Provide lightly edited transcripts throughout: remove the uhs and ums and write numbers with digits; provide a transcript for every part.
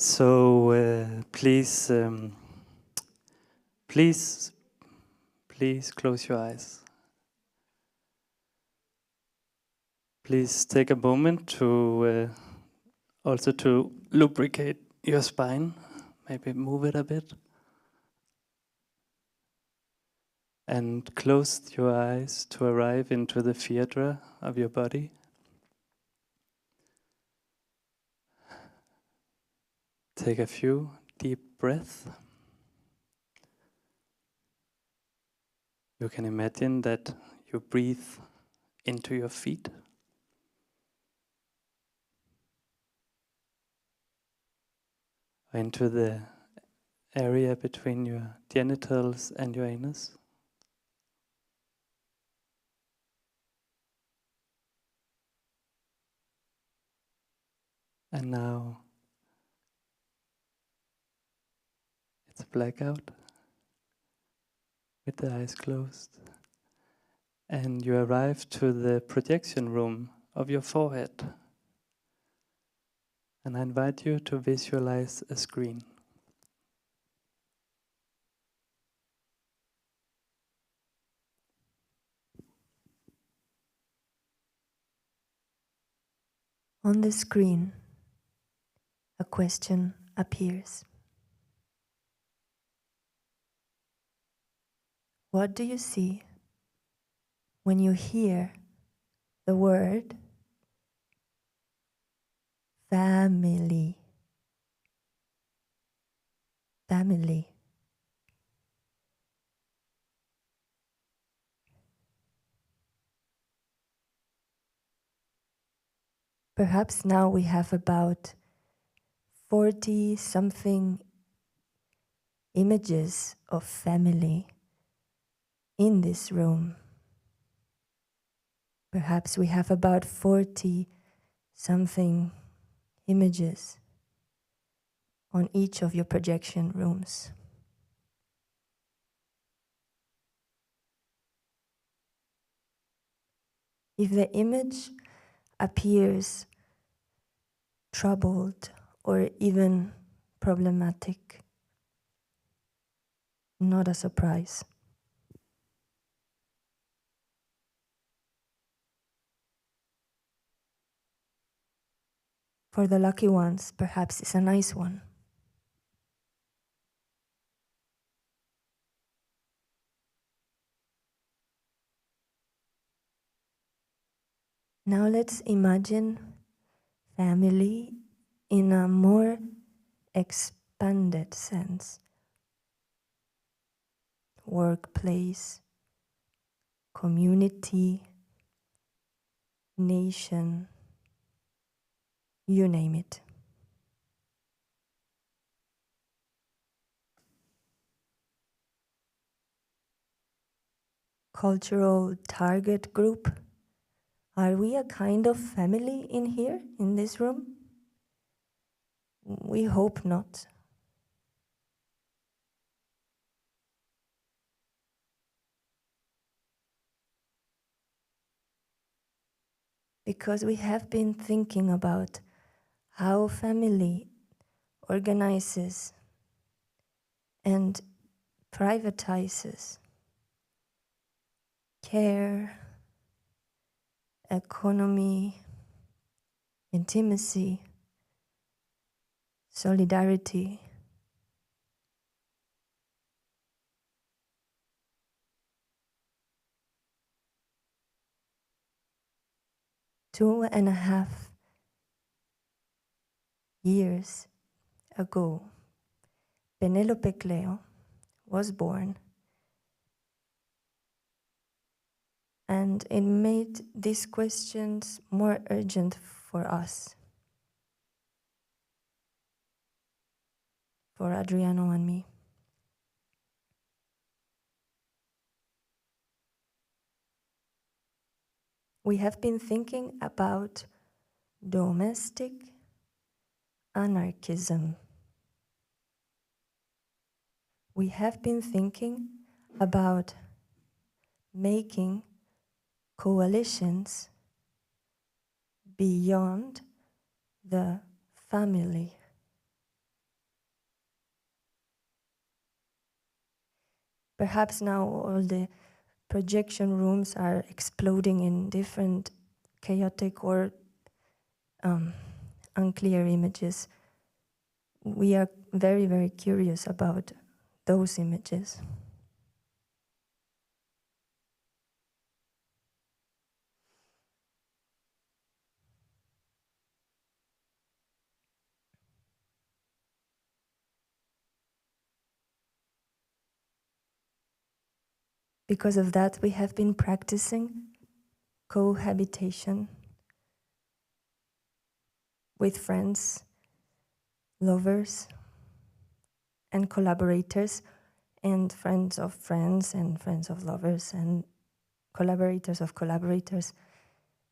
So please close your eyes. Please take a moment to also to lubricate your spine. Maybe move it a bit. And close your eyes to arrive into the theater of your body. Take a few deep breaths. You can imagine that you breathe into your feet. Into the area between your genitals and your anus. And now it's a blackout with the eyes closed. And you arrive to the projection room of your forehead. And I invite you to visualize a screen. On the screen, a question appears. What do you see when you hear the word family? Family. Perhaps now we have about 40 something images of family in this room. Perhaps we have about 40 something images on each of your projection rooms. If the image appears troubled or even problematic, not a surprise. For the lucky ones, perhaps it's a nice one. Now let's imagine family in a more expanded sense. Workplace, community, nation, you name it. Cultural target group. Are we a kind of family in here, in this room? We hope not. Because we have been thinking about how family organizes and privatizes care, economy, intimacy, solidarity. Two and a half years ago, Penelope Cleo was born, and it made these questions more urgent for us, for Adriano and me. We have been thinking about domestic anarchism. We have been thinking about making coalitions beyond the family. Perhaps now all the projection rooms are exploding in different chaotic or unclear images. We are very, very curious about those images. Because of that, we have been practicing cohabitation with friends, lovers, and collaborators, and friends of friends, and friends of lovers, and collaborators of collaborators.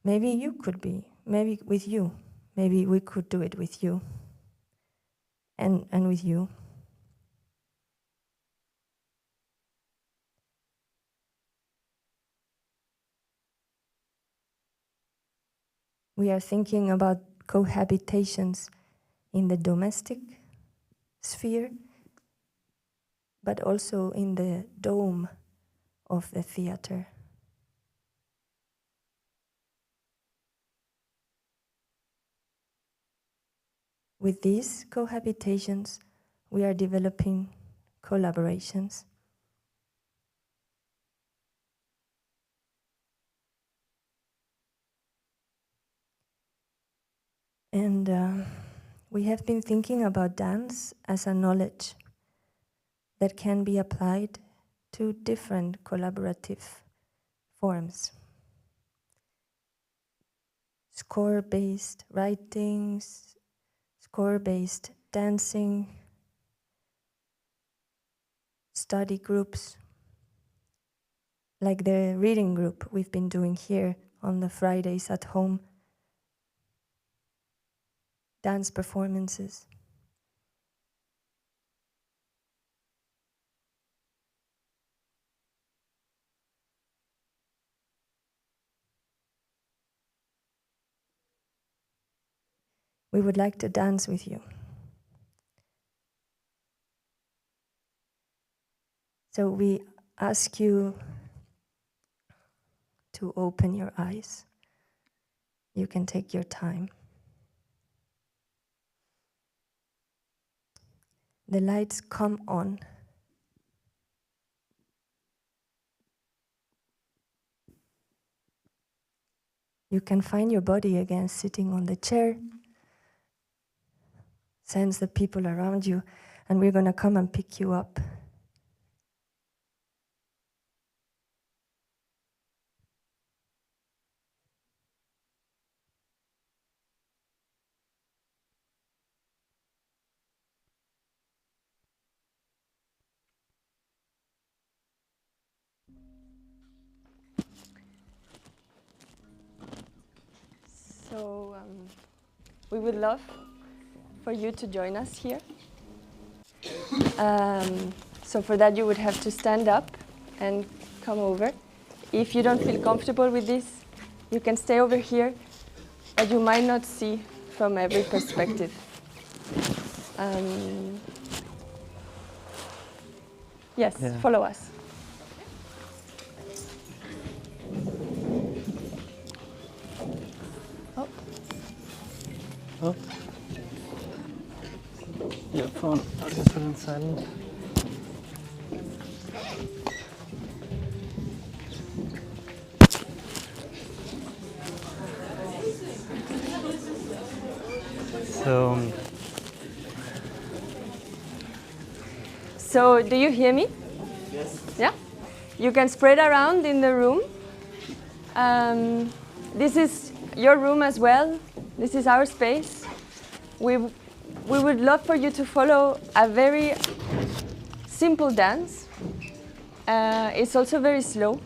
Maybe you could be, maybe with you. Maybe we could do it with you, and with you. We are thinking about cohabitations in the domestic sphere, but also in the dome of the theater. With these cohabitations, we are developing collaborations. And we have been thinking about dance as a knowledge that can be applied to different collaborative forms. Score-based writings, score-based dancing, study groups, like the reading group we've been doing here on the Fridays at home, dance performances. We would like to dance with you. So we ask you to open your eyes. You can take your time. The lights come on. You can find your body again sitting on the chair. Sense the people around you, and we're going to come and pick you up. So we would love for you to join us here. So for that you would have to stand up and come over. If you don't feel comfortable with this, you can stay over here, but you might not see from every perspective. Yes, yeah. Follow us. Oh. Oh. Your phone. I'll just put it on silent. So do you hear me? Yes. Yeah? You can spread around in the room. This is your room as well. This is our space. We would love for you to follow a very simple dance. It's also very slow.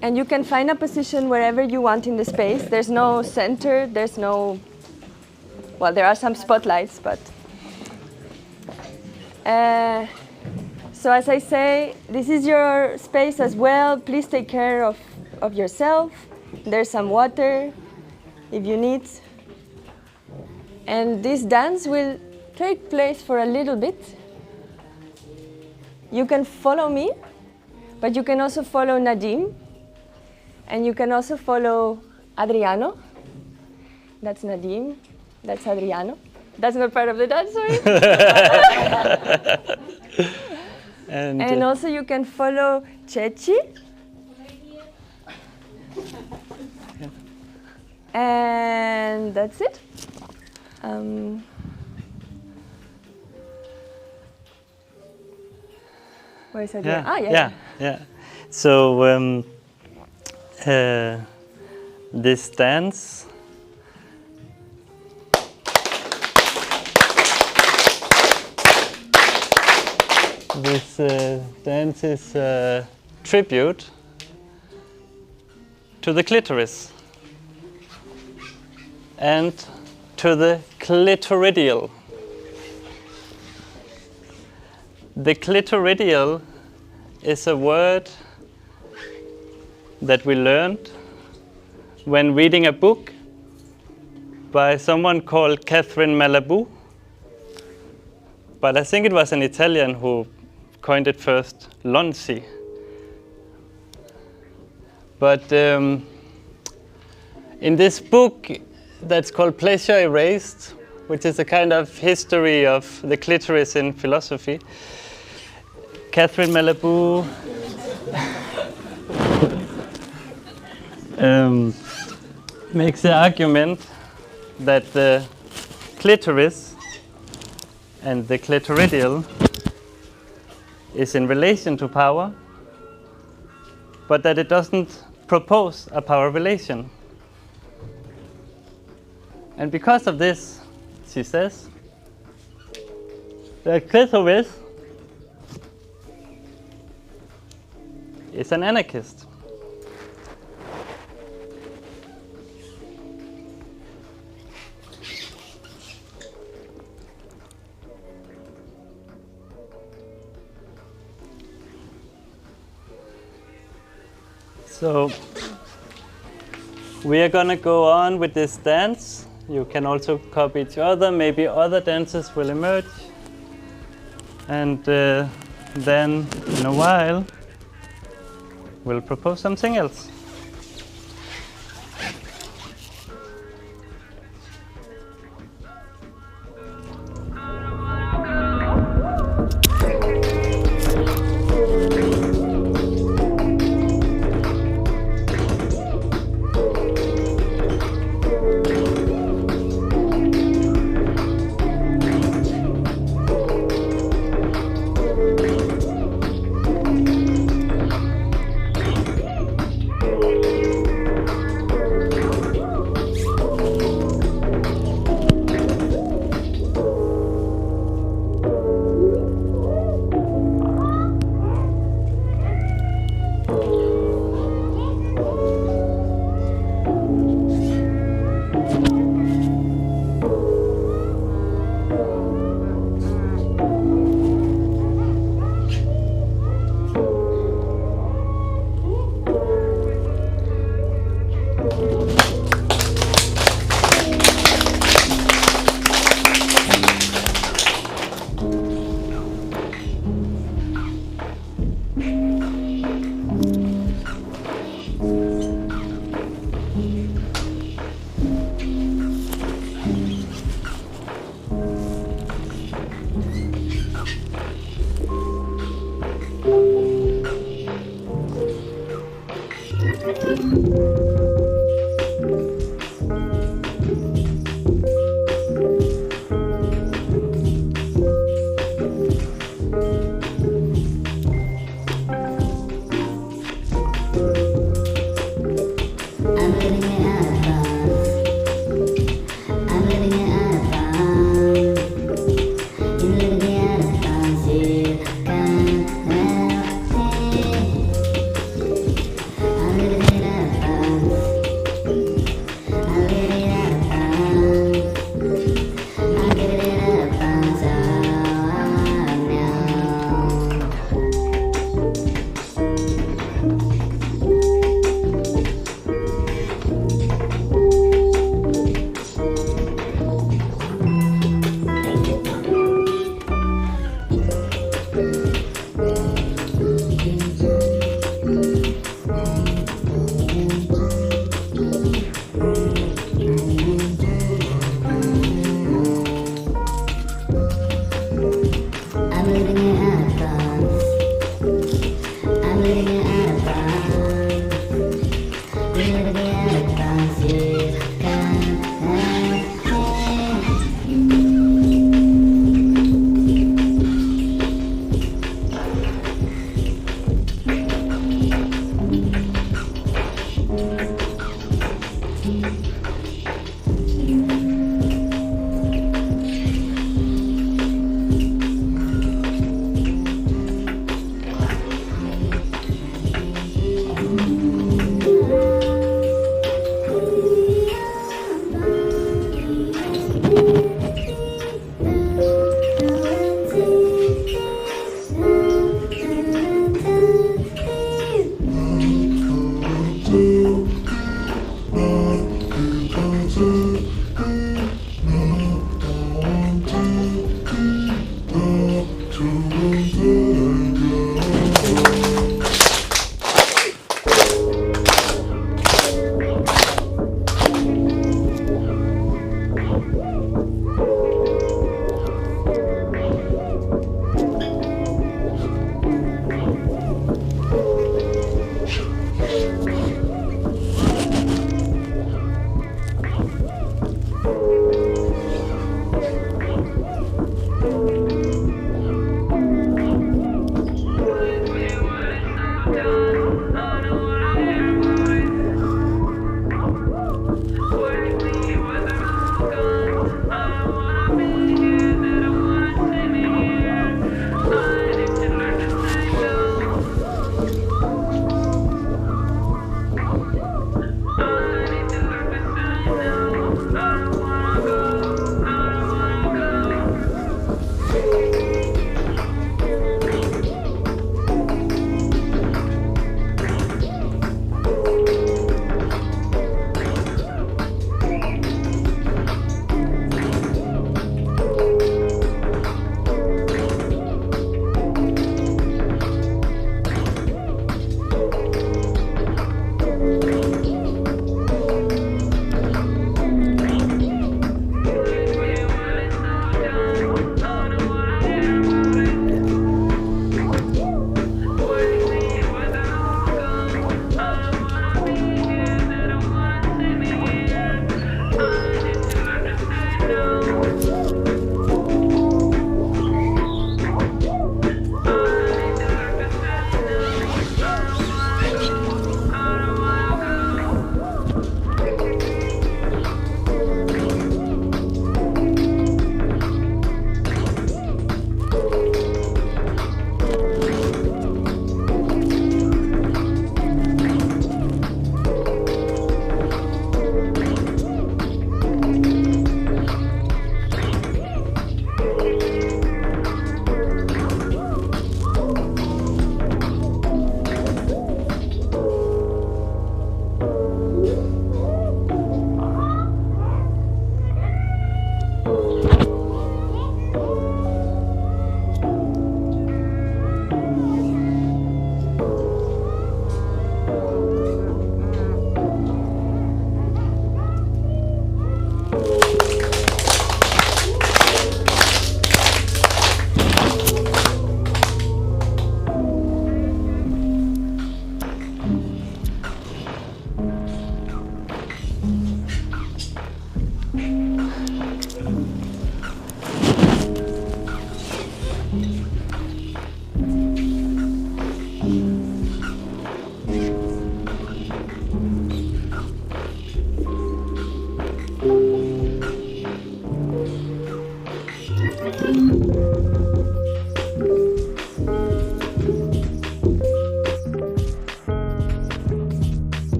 And you can find a position wherever you want in the space. There's no center, there's no... Well, there are some spotlights, but... So as I say, this is your space as well. Please take care of yourself. There's some water if you need. And this dance will take place for a little bit. You can follow me, but you can also follow Nadim, and you can also follow Adriano. That's Nadim, that's Adriano. That's not part of the dance, sorry. And also you can follow Chechi. And that's it. Where is Adriano? Yeah. So this dance. This dance is a tribute to the clitoris and to the clitoridial. The clitoridial is a word that we learned when reading a book by someone called Catherine Malabou. But I think it was an Italian who coined it first, Lonzi. But in this book that's called Pleasure Erased, which is a kind of history of the clitoris in philosophy, Catherine Malabou makes the argument that the clitoris and the clitoridial is in relation to power, but that it doesn't propose a power relation. And because of this, she says, the clitoris is an anarchist. So we are going to go on with this dance. You can also copy each other. Maybe other dances will emerge. And then in a while, we'll propose something else.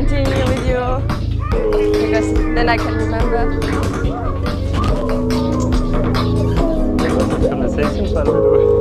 continue with you because then I can remember. Conversations while we do it.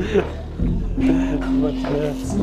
Much less.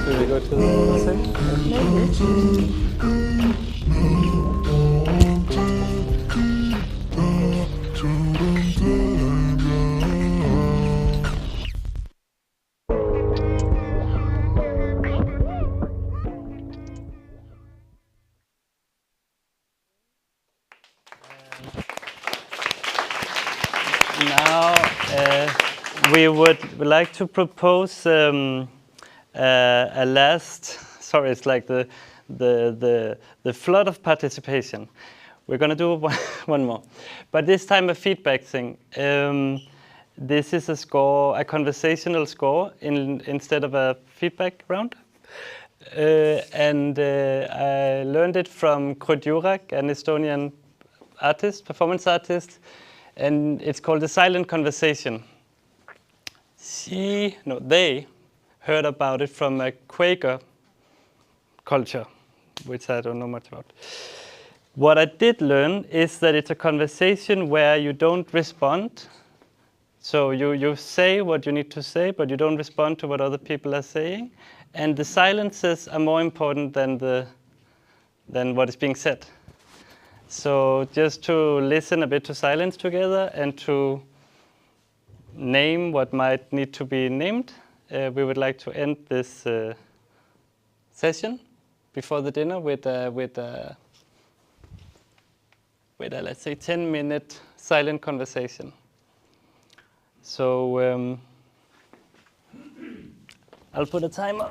Should we go to the same? Now we would like to propose a last. Sorry, it's like the flood of participation. We're going to do one more, but this time a feedback thing. This is a score, a conversational score instead of a feedback round. I learned it from Krodjurak, an Estonian artist, performance artist, and it's called The Silent Conversation. They heard about it from a Quaker culture, which I don't know much about. What I did learn is that it's a conversation where you don't respond. So you say what you need to say, but you don't respond to what other people are saying. And the silences are more important than what is being said. So just to listen a bit to silence together and to name what might need to be named, we would like to end this session before the dinner with a let's say 10-minute silent conversation. So I'll put a timer.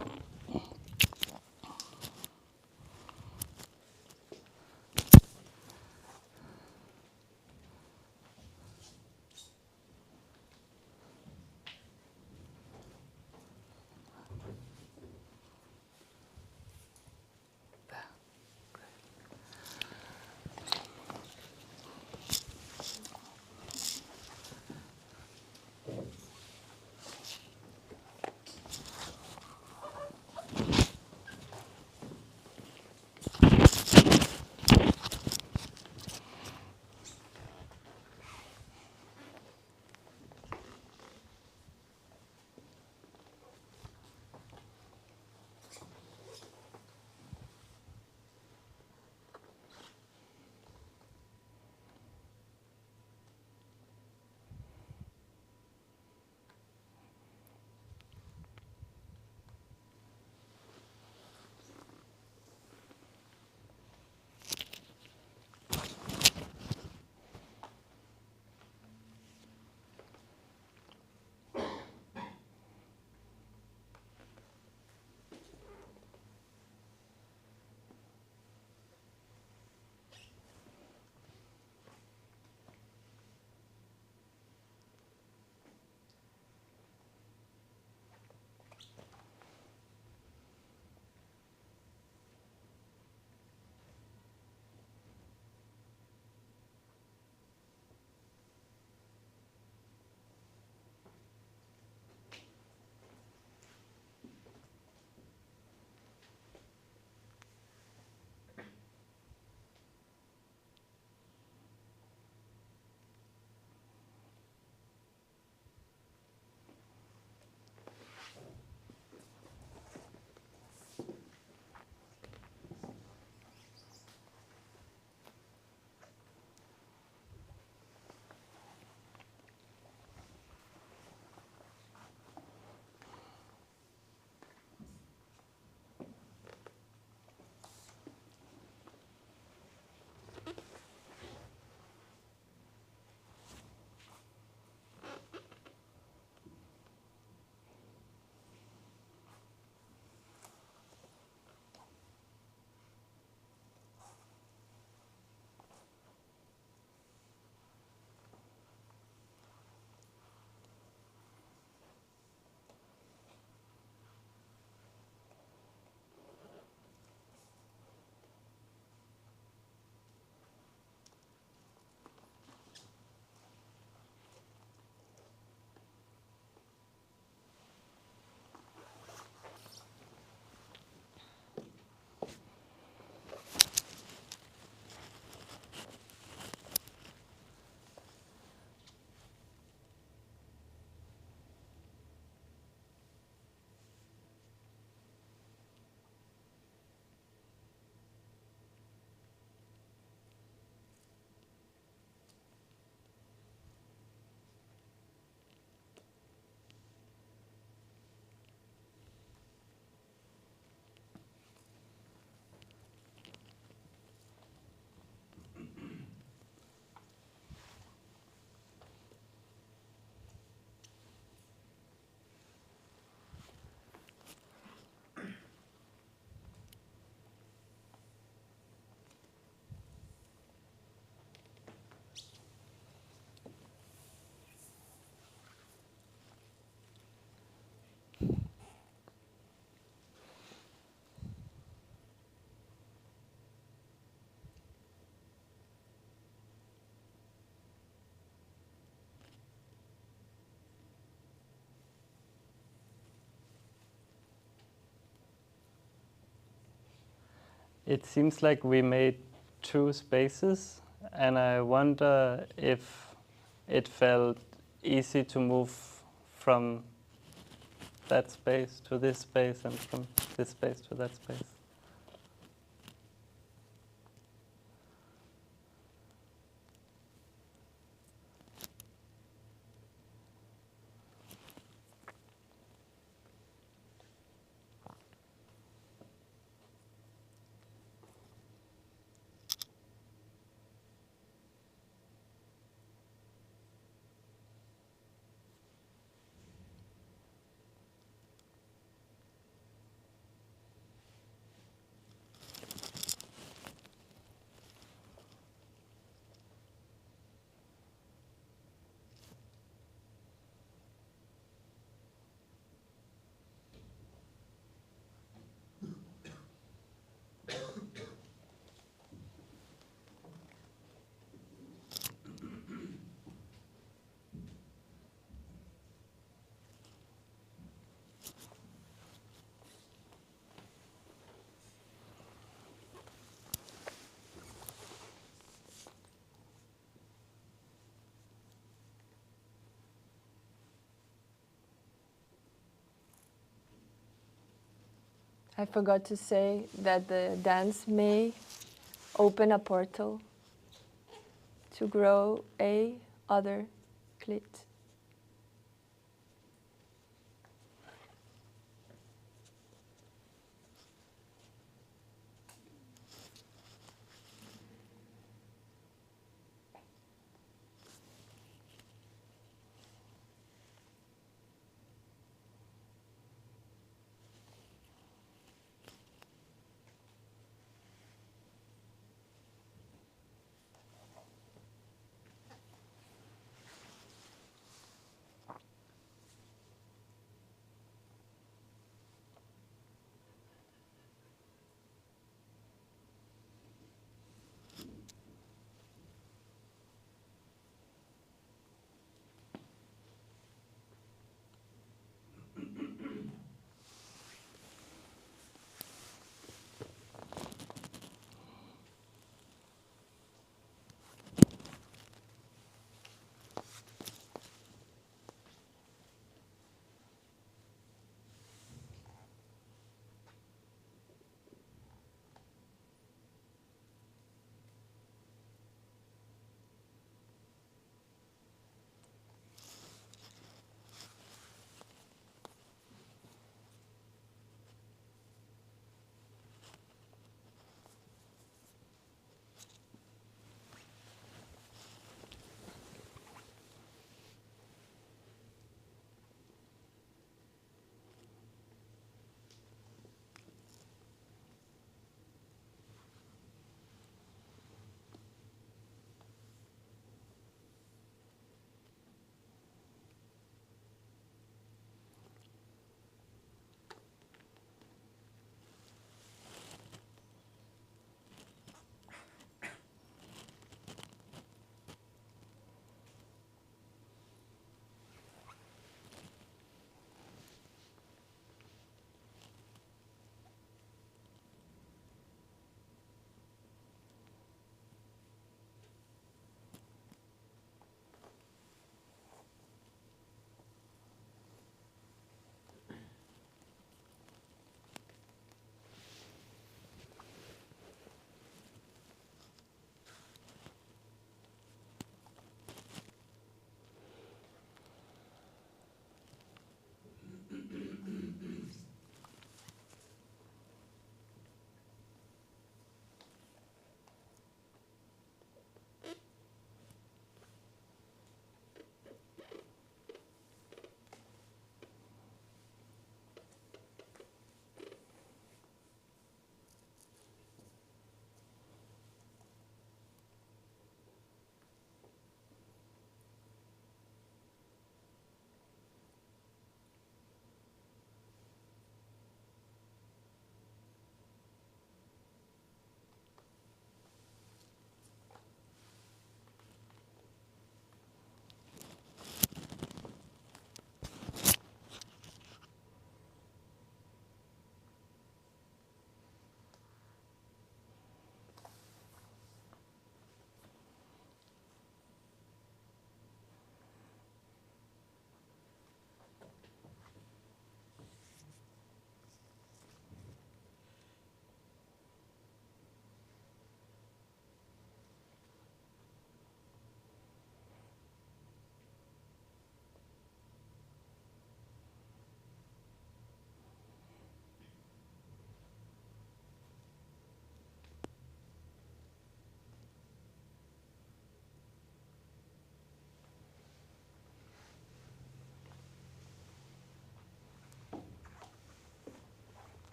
it seems like we made 2 spaces, and I wonder if it felt easy to move from that space to this space and from this space to that space. I forgot to say that the dance may open a portal to grow a other clit.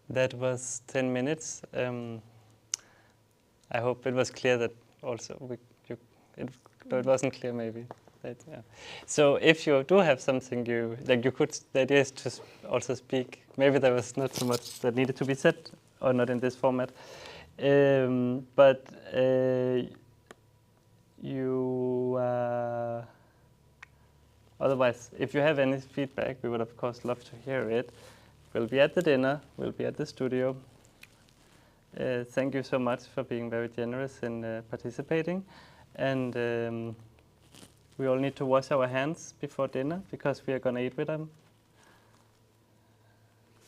That was 10 minutes. I hope it was clear that also it wasn't clear maybe. That, yeah. So if you do have something you could, the idea is to also speak. Maybe there was not so much that needed to be said, or not in this format. But you otherwise, if you have any feedback, we would of course love to hear it. We'll be at the dinner. We'll be at the studio. Thank you so much for being very generous in participating, and we all need to wash our hands before dinner because we are going to eat with them.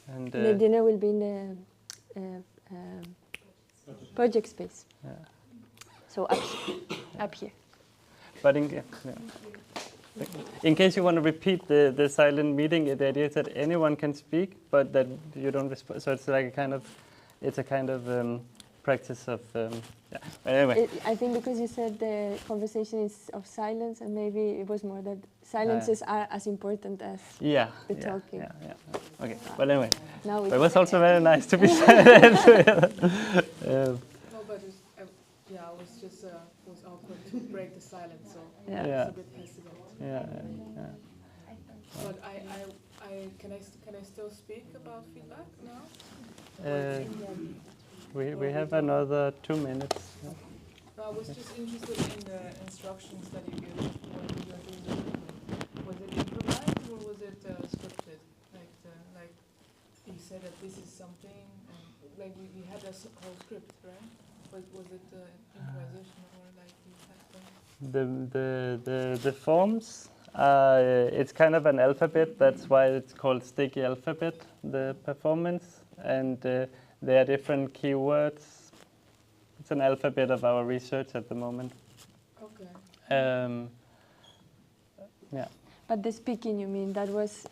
And the dinner will be in the project space. Yeah. So up here. But in case you want to repeat the silent meeting, the idea is that anyone can speak, but that you don't respond. So it's like a kind of practice of yeah. Anyway, I think because you said the conversation is of silence, and maybe it was more that silences are as important as the talking. Yeah. Okay. Well, anyway, now it was also very nice to be silent together. No, but I was just was awkward to break the silence, so I was a bit hesitant. Yeah. But can I still speak about feedback now? We have another 2 minutes. Yeah. I was just interested in the instructions that you give when you are doing the movement. Was it improvised or was it scripted? Like you said that this is something, and like we had a whole script, right? But was it improvisation or like you had The forms, it's kind of an alphabet. That's why it's called sticky alphabet, the performance. And there are different keywords. It's an alphabet of our research at the moment. Okay. Yeah. But the speaking, you mean, that was,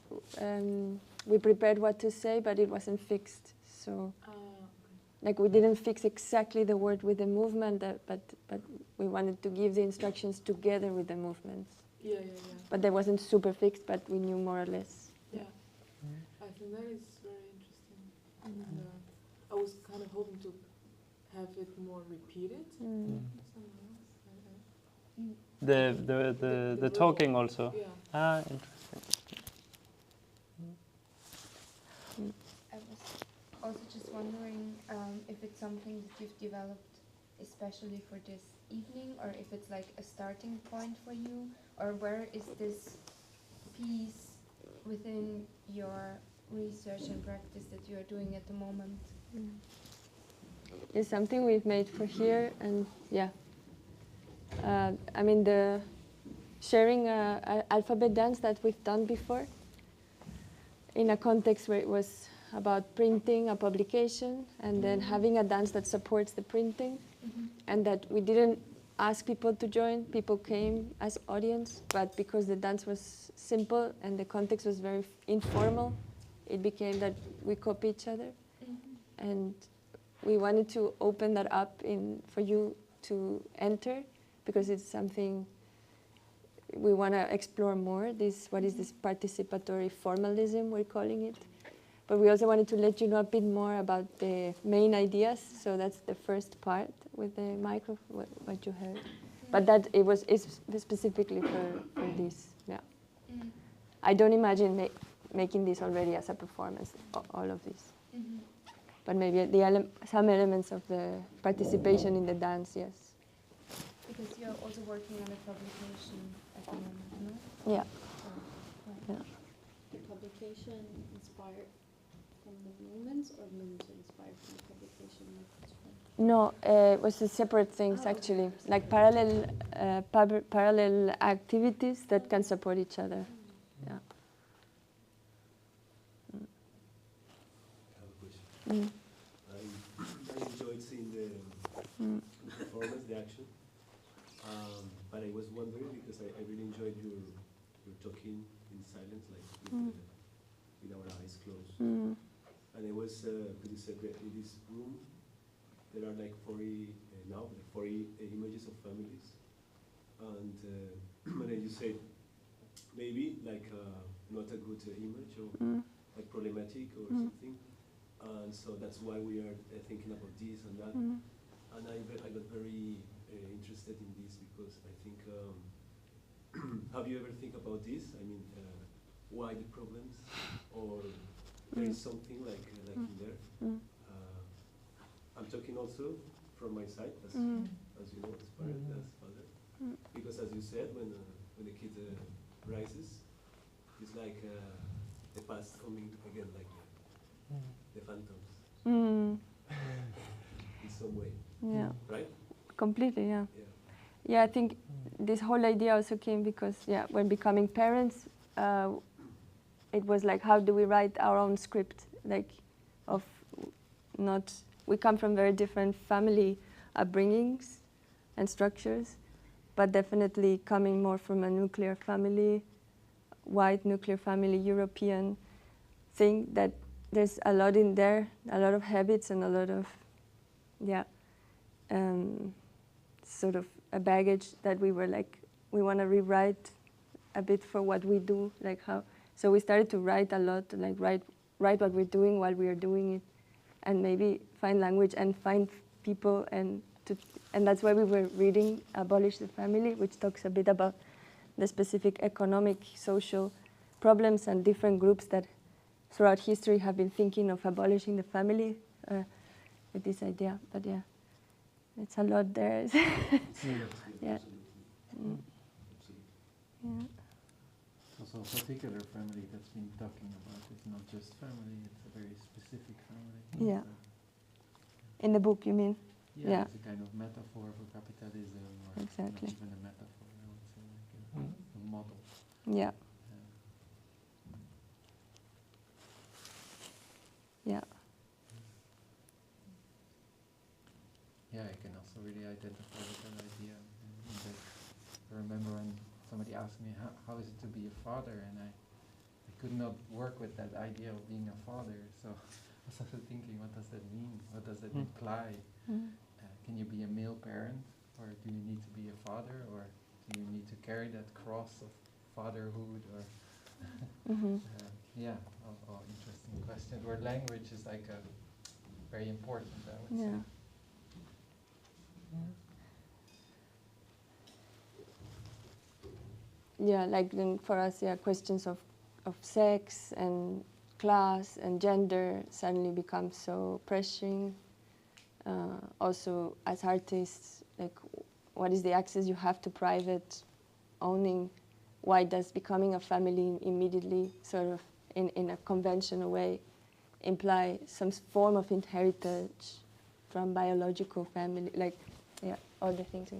we prepared what to say, but it wasn't fixed. So, like, we didn't fix exactly the word with the movement, but we wanted to give the instructions together with the movements. Yeah. But that wasn't super fixed, but we knew more or less. Yeah. I think that is very interesting. And, I was kind of hoping to have it more repeated. The talking also. Yeah. Interesting. I was also just wondering if it's something that you've developed especially for this evening, or if it's like a starting point for you, or where is this piece within your research and practice that you are doing at the moment? It's something we've made for here, and I mean, the sharing alphabet dance that we've done before in a context where it was about printing a publication and then having a dance that supports the printing, and that we didn't ask people to join. People came as audience, but because the dance was simple and the context was very informal, it became that we copy each other. And we wanted to open that up for you to enter, because it's something we want to explore more. What is this participatory formalism, we're calling it. But we also wanted to let you know a bit more about the main ideas. So that's the first part with the micro, what you heard. But that is specifically for this. Yeah. I don't imagine making this already as a performance, all of this. But maybe some elements of the participation in the dance, yes. Because you're also working on a publication at the moment, no? Yeah. So, Yeah. The publication inspired from the movements, or movements inspired from the publication? No, it was separate things actually, like parallel activities that can support each other. Yeah. I have a question. I enjoyed seeing the performance, the action, but I was wondering, because I really enjoyed your talking in silence, like with our eyes closed. And I was, because you said that in this room there are like 40 images of families, and when you said maybe like not a good image or like problematic or something. and so that's why we are thinking about this and that. Mm. And I got very interested in this because I think, have you ever think about this? I mean, why the problems, or there is something like in there? Mm. I'm talking also from my side, as you know, as parent, as father, because as you said, when a kid rises, it's like the past coming again, like the phantoms, Mm. in some way, Yeah, right? completely, yeah. Yeah. Yeah, I think this whole idea also came because, when becoming parents, it was like, how do we write our own script? Like, of not, we come from very different family upbringings and structures, but definitely coming more from a nuclear family, white nuclear family, European thing, that there's a lot in there, a lot of habits and a lot of, sort of a baggage that we were like, we want to rewrite a bit for what we do, like how. So we started to write a lot, like write what we're doing while we are doing it, and maybe find language and find people, and that's why we were reading Abolish the Family, which talks a bit about the specific economic, social problems and different groups that throughout history have been thinking of abolishing the family with this idea. But yeah, it's a lot there. Yeah. Mm. Yeah. Also, a particular family that's been talking about is not just family; it's a very specific family. Yeah. In the book, you mean? Yeah. It's a kind of metaphor for capitalism, or Exactly. not even a metaphor. I would say like a model. Yeah. Yeah. Yeah, I can also really identify with that idea. I remember when somebody asked me, how is it to be a father? And I could not work with that idea of being a father. So I was also thinking, what does that mean? What does that imply? Mm. Can you be a male parent? Or do you need to be a father? Or do you need to carry that cross of fatherhood? Or all interesting questions. Where language is like a very important, I would say. Yeah, like then for us, questions of sex and class and gender suddenly become so pressuring. Also, as artists, like, what is the access you have to private owning? Why does becoming a family immediately, sort of in a conventional way, imply some form of inheritance from biological family? Like, all the things.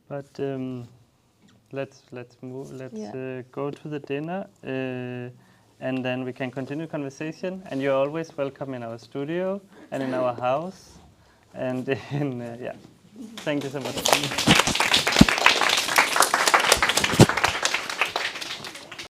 But let's move. Let's go to the dinner, and then we can continue conversation. And you're always welcome in our studio and in our house. And thank you so much.